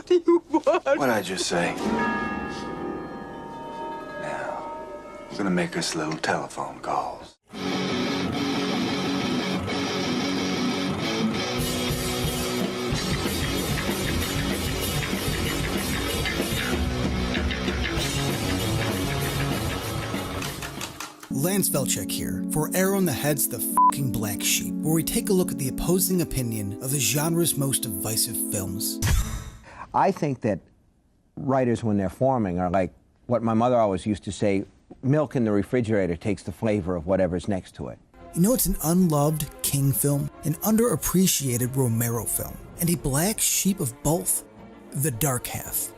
do you want? What'd I just say? Now, we're gonna make us little telephone calls. Lance Velchek here for Arrow on the Head's The Fucking Black Sheep, where we take a look at the opposing opinion of the genre's most divisive films. I think that writers, when they're forming, are like what my mother always used to say, milk in the refrigerator takes the flavor of whatever's next to it. You know, it's an unloved King film, an underappreciated Romero film, and a black sheep of both, the dark half.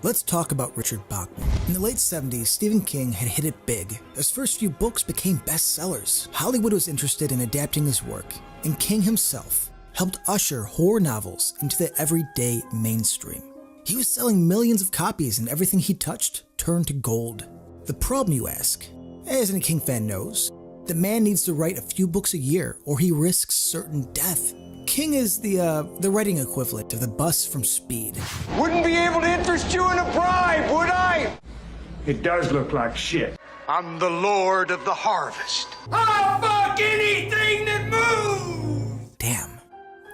Let's talk about Richard Bachman. In the late 70s, Stephen King had hit it big. His first few books became bestsellers. Hollywood was interested in adapting his work, and King himself helped usher horror novels into the everyday mainstream. He was selling millions of copies, and everything he touched turned to gold. The problem, you ask? As any King fan knows, the man needs to write a few books a year, or he risks certain death. King is the writing equivalent of the bus from Speed. Wouldn't be able to interest you in a bribe, would I? It does look like shit. I'm the Lord of the Harvest. I'll fuck anything that moves! Damn,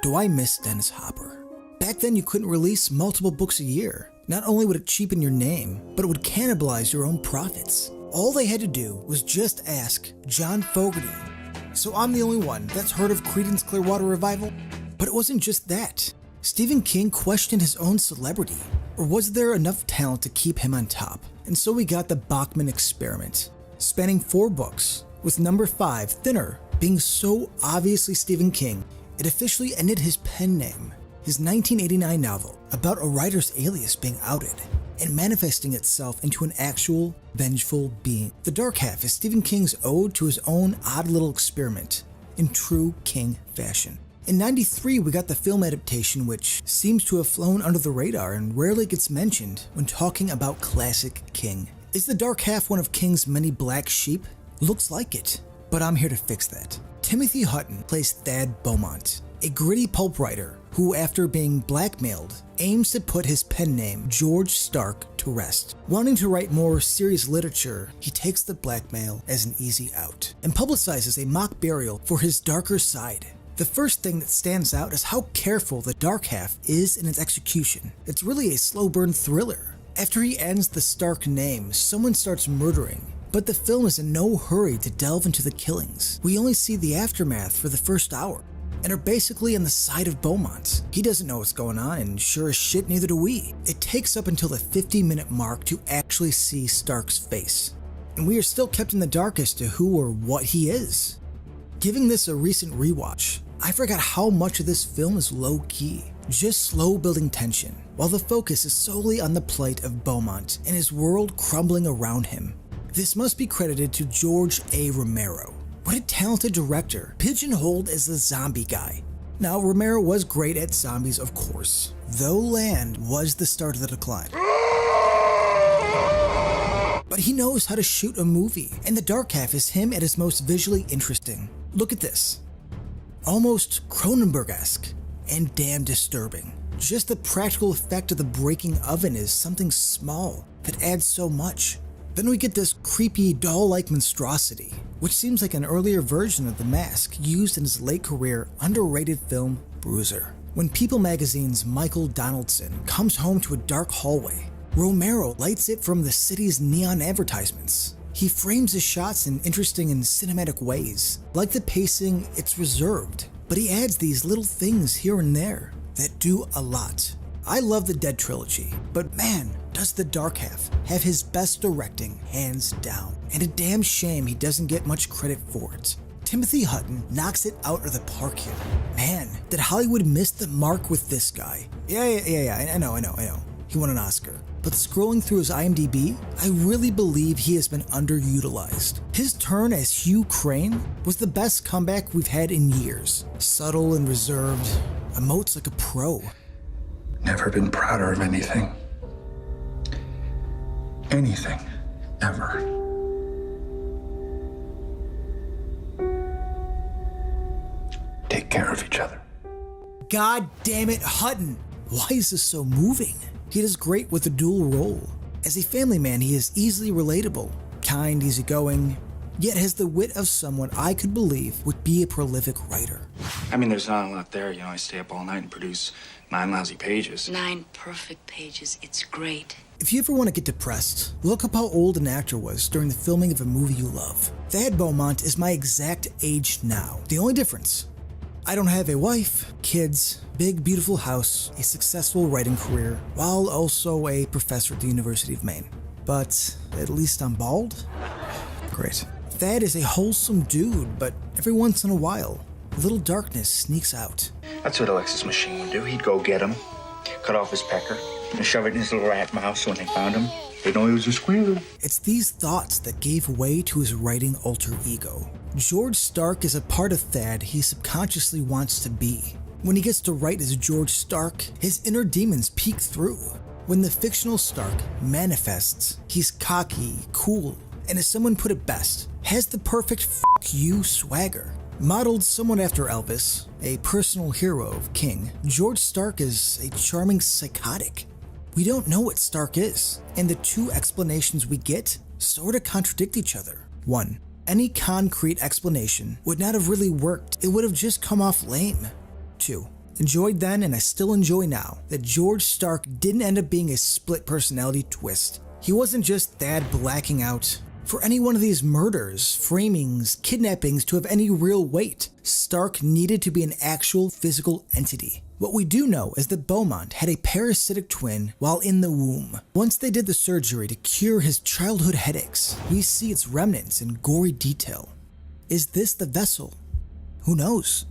do I miss Dennis Hopper. Back then you couldn't release multiple books a year. Not only would it cheapen your name, but it would cannibalize your own profits. All they had to do was just ask John Fogerty. So I'm the only one that's heard of Creedence Clearwater Revival? But it wasn't just that. Stephen King questioned his own celebrity. Or was there enough talent to keep him on top? And so we got the Bachman experiment, spanning 4 books, with number 5, Thinner, being so obviously Stephen King, it officially ended his pen name. His 1989 novel about a writer's alias being outed and manifesting itself into an actual, vengeful being. The Dark Half is Stephen King's ode to his own odd little experiment, in true King fashion. In '93, we got the film adaptation, which seems to have flown under the radar and rarely gets mentioned when talking about classic King. Is The Dark Half one of King's many black sheep? Looks like it, but I'm here to fix that. Timothy Hutton plays Thad Beaumont, a gritty pulp writer who, after being blackmailed, aims to put his pen name, George Stark, to rest. Wanting to write more serious literature, he takes the blackmail as an easy out and publicizes a mock burial for his darker side. The first thing that stands out is how careful The Dark Half is in its execution. It's really a slow burn thriller. After he ends the Stark name, someone starts murdering, but the film is in no hurry to delve into the killings. We only see the aftermath for the first hour, and are basically on the side of Beaumont. He doesn't know what's going on, and sure as shit, neither do we. It takes up until the 50-minute mark to actually see Stark's face, and we are still kept in the dark as to who or what he is. Giving this a recent rewatch, I forgot how much of this film is low-key, just slow building tension, while the focus is solely on the plight of Beaumont and his world crumbling around him. This must be credited to George A. Romero. What a talented director, pigeonholed as the zombie guy. Now, Romero was great at zombies, of course, though Land was the start of the decline. But he knows how to shoot a movie, and The Dark Half is him at his most visually interesting. Look at this. Almost Cronenberg-esque, and damn disturbing. Just the practical effect of the breaking oven is something small that adds so much. Then we get this creepy doll-like monstrosity, which seems like an earlier version of the mask used in his late career underrated film Bruiser. When People magazine's Michael Donaldson comes home to a dark hallway, Romero lights it from the city's neon advertisements. He frames his shots in interesting and cinematic ways. Like the pacing, it's reserved, but he adds these little things here and there that do a lot. I love the Dead trilogy, but man, does The Dark Half have his best directing hands down, and a damn shame he doesn't get much credit for it. Timothy Hutton knocks it out of the park here. Man, did Hollywood miss the mark with this guy? Yeah, I know. He won an Oscar. But scrolling through his IMDb, I really believe he has been underutilized. His turn as Hugh Crane was the best comeback we've had in years. Subtle and reserved, emotes like a pro. Never been prouder of anything. Anything. Ever. Take care of each other. God damn it, Hutton! Why is this so moving? He does great with the dual role. As a family man, he is easily relatable, kind, easygoing, yet has the wit of someone I could believe would be a prolific writer. I mean, there's not a lot there. I stay up all night and produce 9 lousy pages. 9 perfect pages. It's great. If you ever want to get depressed, look up how old an actor was during the filming of a movie you love. Thad Beaumont is my exact age now. The only difference, I don't have a wife, kids, big beautiful house, a successful writing career, while also a professor at the University of Maine. But at least I'm bald? Great. Thad is a wholesome dude, but every once in a while, a little darkness sneaks out. That's what Alexis Machine would do. He'd go get him, cut off his pecker, and shove it in his little rat mouth so when they found him, they'd know he was a squealer. It's these thoughts that gave way to his writing alter ego. George Stark is a part of Thad he subconsciously wants to be. When he gets to write as George Stark, his inner demons peek through. When the fictional Stark manifests, he's cocky, cool, and as someone put it best, has the perfect fuck you swagger. Modeled somewhat after Elvis, a personal hero of King, George Stark is a charming psychotic. We don't know what Stark is, and the two explanations we get sort of contradict each other. 1. Any concrete explanation would not have really worked, it would have just come off lame. 2. Enjoyed then, and I still enjoy now, that George Stark didn't end up being a split personality twist. He wasn't just Thad blacking out. For any one of these murders, framings, kidnappings to have any real weight, Stark needed to be an actual physical entity. What we do know is that Beaumont had a parasitic twin while in the womb. Once they did the surgery to cure his childhood headaches, we see its remnants in gory detail. Is this the vessel? Who knows?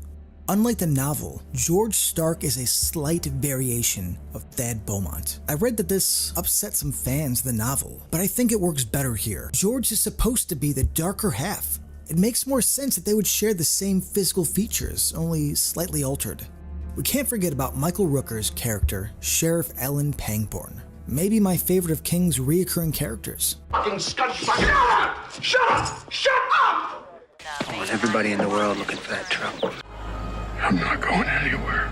Unlike the novel, George Stark is a slight variation of Thad Beaumont. I read that this upset some fans of the novel, but I think it works better here. George is supposed to be the darker half. It makes more sense that they would share the same physical features, only slightly altered. We can't forget about Michael Rooker's character, Sheriff Alan Pangborn. Maybe my favorite of King's reoccurring characters. Fucking scut! Shut up! Shut up! Shut up! I want everybody in the world looking for that trouble. I'm not going anywhere.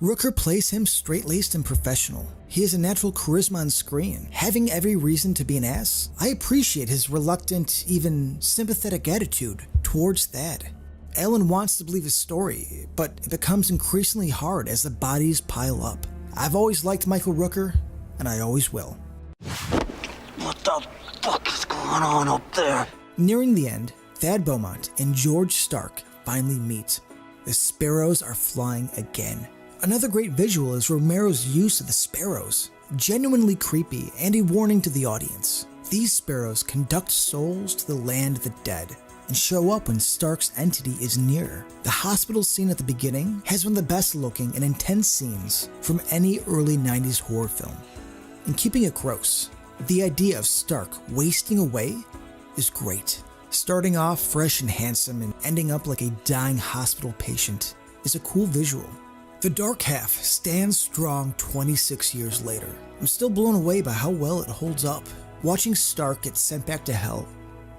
Rooker plays him straight-laced and professional. He has a natural charisma on screen, having every reason to be an ass. I appreciate his reluctant, even sympathetic attitude towards Thad. Alan wants to believe his story, but it becomes increasingly hard as the bodies pile up. I've always liked Michael Rooker, and I always will. What the fuck is going on up there? Nearing the end, Thad Beaumont and George Stark finally meet. The sparrows are flying again. Another great visual is Romero's use of the sparrows. Genuinely creepy and a warning to the audience. These sparrows conduct souls to the land of the dead and show up when Stark's entity is near. The hospital scene at the beginning has one of the best looking and intense scenes from any early 90s horror film. In keeping it gross, the idea of Stark wasting away is great. Starting off fresh and handsome and ending up like a dying hospital patient is a cool visual. The dark half stands strong 26 years later. I'm still blown away by how well it holds up. Watching Stark get sent back to hell,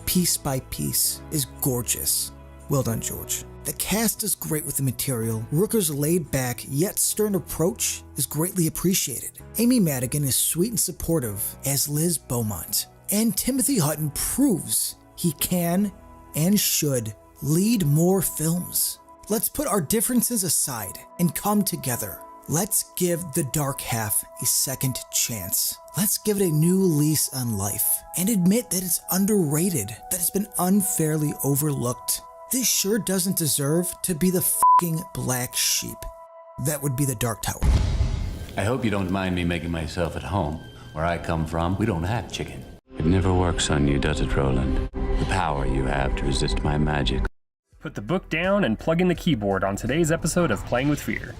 piece by piece, is gorgeous. Well done, George. The cast is great with the material. Rooker's laid back yet stern approach is greatly appreciated. Amy Madigan is sweet and supportive as Liz Beaumont. And Timothy Hutton proves he can and should lead more films. Let's put our differences aside and come together. Let's give the dark half a second chance. Let's give it a new lease on life and admit that it's underrated, that it's been unfairly overlooked. This sure doesn't deserve to be the fucking black sheep. That would be the Dark Tower. I hope you don't mind me making myself at home. Where I come from, we don't have chicken. It never works on you, does it, Roland? The power you have to resist my magic. Put the book down and plug in the keyboard on today's episode of Playing with Fear.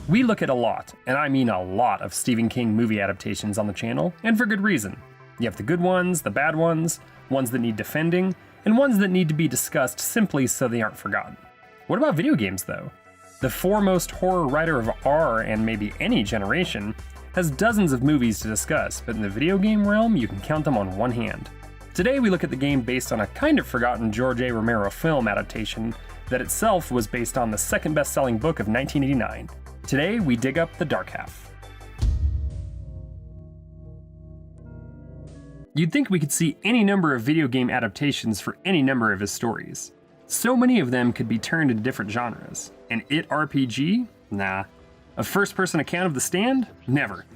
We look at a lot, and I mean a lot, of Stephen King movie adaptations on the channel, and for good reason. You have the good ones, the bad ones that need defending, and ones that need to be discussed simply so they aren't forgotten. What about video games, though? The foremost horror writer of our and maybe any generation has dozens of movies to discuss, but in the video game realm, you can count them on one hand. Today we look at the game based on a kind of forgotten George A. Romero film adaptation that itself was based on the second best-selling book of 1989. Today, we dig up the dark half. You'd think we could see any number of video game adaptations for any number of his stories. So many of them could be turned into different genres. An IT RPG? Nah. A first-person account of The Stand? Never.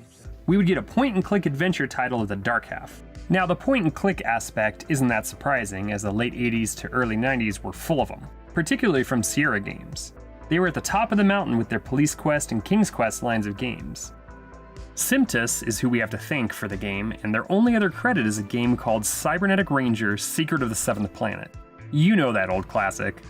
We would get a point-and-click adventure title of the dark half. Now, the point-and-click aspect isn't that surprising, as the late 80s to early 90s were full of them, particularly from Sierra Games. They were at the top of the mountain with their Police Quest and King's Quest lines of games. Simtus is who we have to thank for the game, and their only other credit is a game called Cybernetic Ranger: Secret of the Seventh Planet. You know that old classic.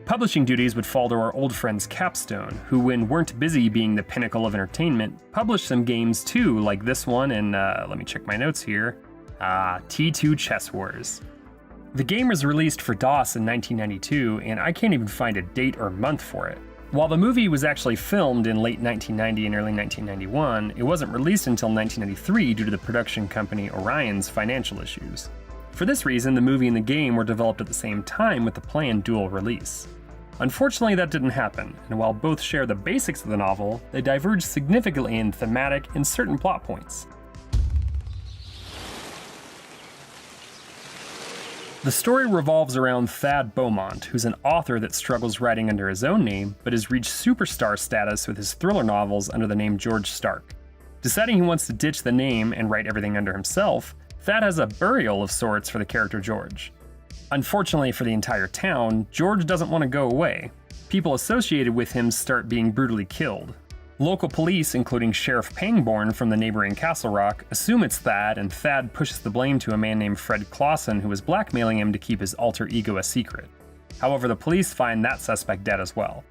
Publishing duties would fall to our old friends Capstone, who, when weren't busy being the pinnacle of entertainment, published some games too, like this one and, let me check my notes here, T2 Chess Wars. The game was released for DOS in 1992, and I can't even find a date or month for it. While the movie was actually filmed in late 1990 and early 1991, it wasn't released until 1993 due to the production company Orion's financial issues. For this reason, the movie and the game were developed at the same time with the planned dual release. Unfortunately, that didn't happen, and while both share the basics of the novel, they diverge significantly in thematic and certain plot points. The story revolves around Thad Beaumont, who's an author that struggles writing under his own name, but has reached superstar status with his thriller novels under the name George Stark. Deciding he wants to ditch the name and write everything under himself, Thad has a burial of sorts for the character George. Unfortunately for the entire town, George doesn't want to go away. People associated with him start being brutally killed. Local police, including Sheriff Pangborn from the neighboring Castle Rock, assume it's Thad, and Thad pushes the blame to a man named Fred Clausen, who is blackmailing him to keep his alter ego a secret. However, the police find that suspect dead as well.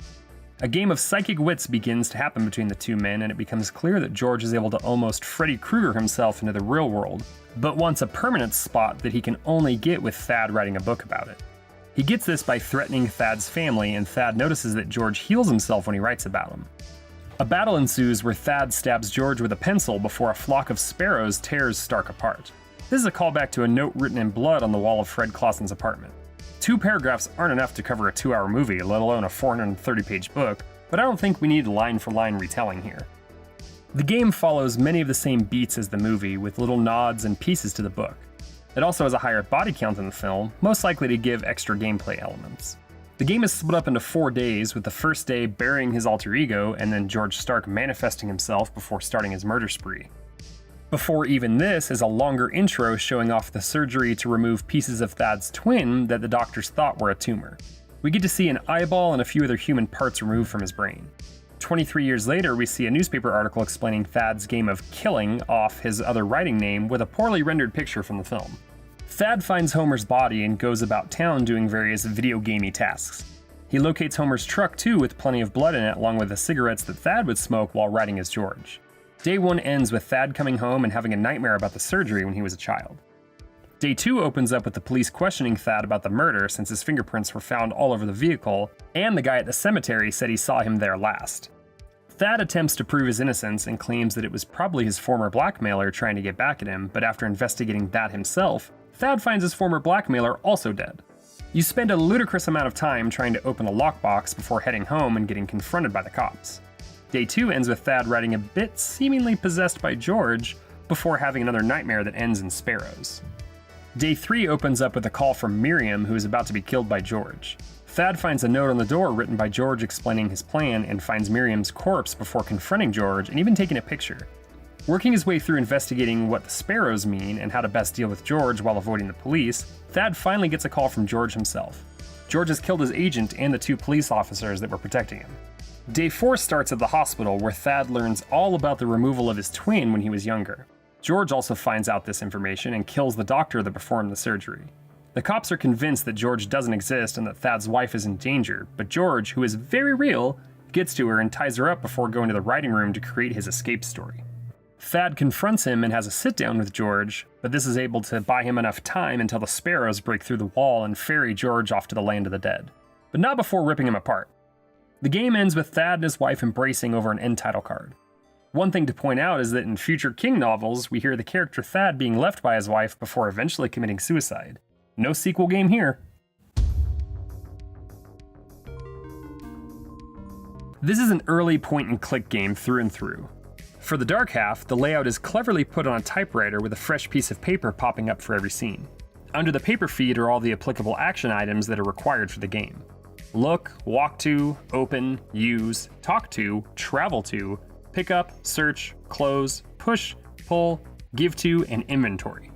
A game of psychic wits begins to happen between the two men, and it becomes clear that George is able to almost Freddy Krueger himself into the real world, but wants a permanent spot that he can only get with Thad writing a book about it. He gets this by threatening Thad's family, and Thad notices that George heals himself when he writes about him. A battle ensues where Thad stabs George with a pencil before a flock of sparrows tears Stark apart. This is a callback to a note written in blood on the wall of Fred Clausen's apartment. 2 paragraphs aren't enough to cover a 2-hour movie, let alone a 430-page book, but I don't think we need line-for-line retelling here. The game follows many of the same beats as the movie, with little nods and pieces to the book. It also has a higher body count than the film, most likely to give extra gameplay elements. The game is split up into 4 days, with the first day burying his alter ego and then George Stark manifesting himself before starting his murder spree. Before even this is a longer intro showing off the surgery to remove pieces of Thad's twin that the doctors thought were a tumor. We get to see an eyeball and a few other human parts removed from his brain. 23 years later, we see a newspaper article explaining Thad's game of killing off his other writing name with a poorly rendered picture from the film. Thad finds Homer's body and goes about town doing various video gamey tasks. He locates Homer's truck too, with plenty of blood in it, along with the cigarettes that Thad would smoke while writing as George. Day 1 ends with Thad coming home and having a nightmare about the surgery when he was a child. Day 2 opens up with the police questioning Thad about the murder, since his fingerprints were found all over the vehicle, and the guy at the cemetery said he saw him there last. Thad attempts to prove his innocence and claims that it was probably his former blackmailer trying to get back at him, but after investigating that himself, Thad finds his former blackmailer also dead. You spend a ludicrous amount of time trying to open a lockbox before heading home and getting confronted by the cops. Day 2 ends with Thad writing a bit seemingly possessed by George, before having another nightmare that ends in sparrows. Day 3 opens up with a call from Miriam, who is about to be killed by George. Thad finds a note on the door written by George explaining his plan, and finds Miriam's corpse before confronting George and even taking a picture. Working his way through investigating what the sparrows mean and how to best deal with George while avoiding the police, Thad finally gets a call from George himself. George has killed his agent and the 2 police officers that were protecting him. Day 4 starts at the hospital, where Thad learns all about the removal of his twin when he was younger. George also finds out this information and kills the doctor that performed the surgery. The cops are convinced that George doesn't exist and that Thad's wife is in danger, but George, who is very real, gets to her and ties her up before going to the writing room to create his escape story. Thad confronts him and has a sit-down with George, but this is able to buy him enough time until the sparrows break through the wall and ferry George off to the land of the dead, but not before ripping him apart. The game ends with Thad and his wife embracing over an end title card. One thing to point out is that in future King novels, we hear the character Thad being left by his wife before eventually committing suicide. No sequel game here. This is an early point-and-click game through and through. For the dark half, the layout is cleverly put on a typewriter with a fresh piece of paper popping up for every scene. Under the paper feed are all the applicable action items that are required for the game. Look, walk to, open, use, talk to, travel to, pick up, search, close, push, pull, give to, and inventory.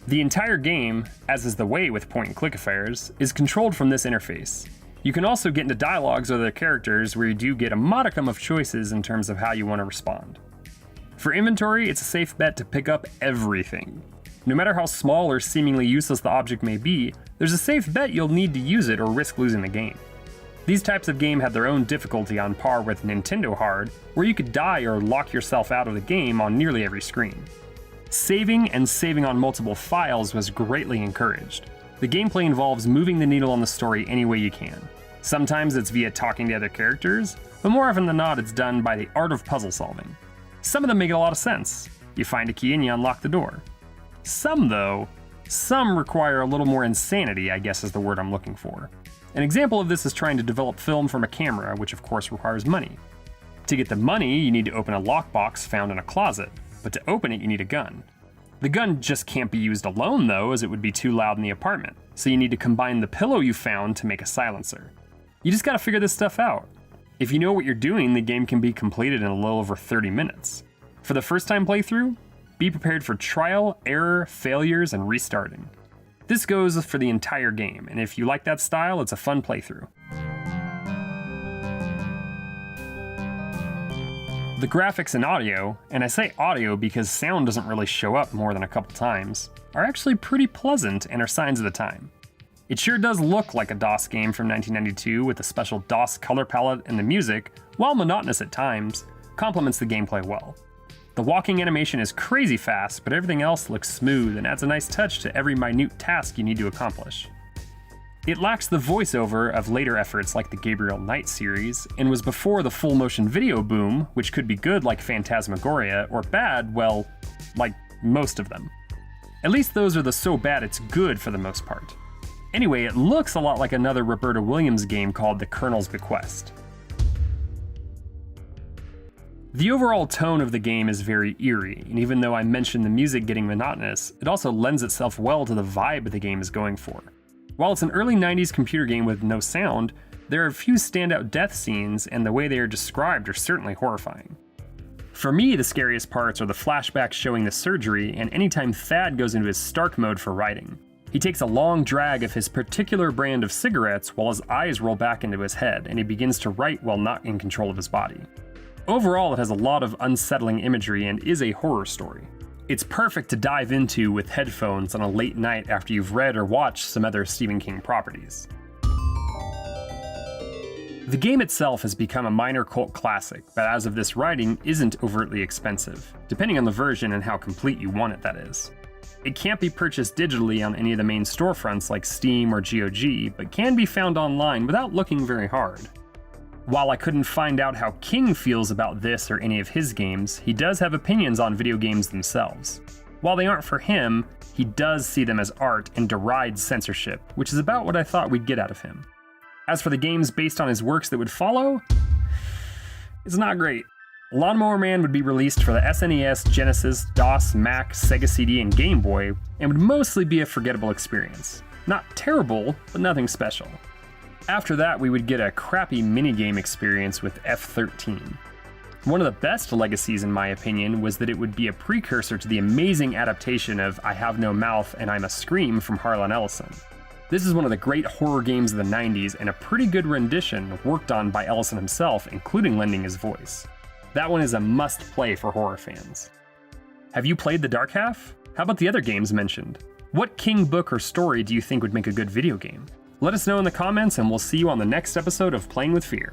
The entire game, as is the way with point-and-click affairs, is controlled from this interface. You can also get into dialogues with other characters where you do get a modicum of choices in terms of how you want to respond. For inventory, it's a safe bet to pick up everything. No matter how small or seemingly useless the object may be, there's a safe bet you'll need to use it or risk losing the game. These types of game have their own difficulty on par with Nintendo Hard, where you could die or lock yourself out of the game on nearly every screen. Saving and saving on multiple files was greatly encouraged. The gameplay involves moving the needle on the story any way you can. Sometimes it's via talking to other characters, but more often than not it's done by the art of puzzle solving. Some of them make a lot of sense. You find a key and you unlock the door. Some require a little more insanity, I guess is the word I'm looking for. An example of this is trying to develop film from a camera, which of course requires money. To get the money, you need to open a lockbox found in a closet, but to open it you need a gun. The gun just can't be used alone though, as it would be too loud in the apartment, so you need to combine the pillow you found to make a silencer. You just gotta figure this stuff out. If you know what you're doing, the game can be completed in a little over 30 minutes. For the first time playthrough, be prepared for trial, error, failures, and restarting. This goes for the entire game, and if you like that style, it's a fun playthrough. The graphics and audio, and I say audio because sound doesn't really show up more than a couple times, are actually pretty pleasant and are signs of the time. It sure does look like a DOS game from 1992 with a special DOS color palette, and the music, while monotonous at times, complements the gameplay well. The walking animation is crazy fast, but everything else looks smooth and adds a nice touch to every minute task you need to accomplish. It lacks the voiceover of later efforts like the Gabriel Knight series, and was before the full motion video boom, which could be good like Phantasmagoria, or bad, well, like most of them. At least those are the so bad it's good for the most part. Anyway, it looks a lot like another Roberta Williams game called The Colonel's Bequest. The overall tone of the game is very eerie, and even though I mentioned the music getting monotonous, it also lends itself well to the vibe the game is going for. While it's an early 90s computer game with no sound, there are a few standout death scenes, and the way they are described are certainly horrifying. For me, the scariest parts are the flashbacks showing the surgery, and anytime Thad goes into his Stark mode for writing. He takes a long drag of his particular brand of cigarettes while his eyes roll back into his head, and he begins to write while not in control of his body. Overall, it has a lot of unsettling imagery and is a horror story. It's perfect to dive into with headphones on a late night after you've read or watched some other Stephen King properties. The game itself has become a minor cult classic, but as of this writing, isn't overtly expensive, depending on the version and how complete you want it, that is. It can't be purchased digitally on any of the main storefronts like Steam or GOG, but can be found online without looking very hard. While I couldn't find out how King feels about this or any of his games, he does have opinions on video games themselves. While they aren't for him, he does see them as art and derides censorship, which is about what I thought we'd get out of him. As for the games based on his works that would follow, it's not great. Lawnmower Man would be released for the SNES, Genesis, DOS, Mac, Sega CD, and Game Boy, and would mostly be a forgettable experience. Not terrible, but nothing special. After that, we would get a crappy minigame experience with F-13. One of the best legacies, in my opinion, was that it would be a precursor to the amazing adaptation of I Have No Mouth and I Must Scream from Harlan Ellison. This is one of the great horror games of the 90s and a pretty good rendition worked on by Ellison himself, including lending his voice. That one is a must-play for horror fans. Have you played The Dark Half? How about the other games mentioned? What King book or story do you think would make a good video game? Let us know in the comments, and we'll see you on the next episode of Playing with Fear.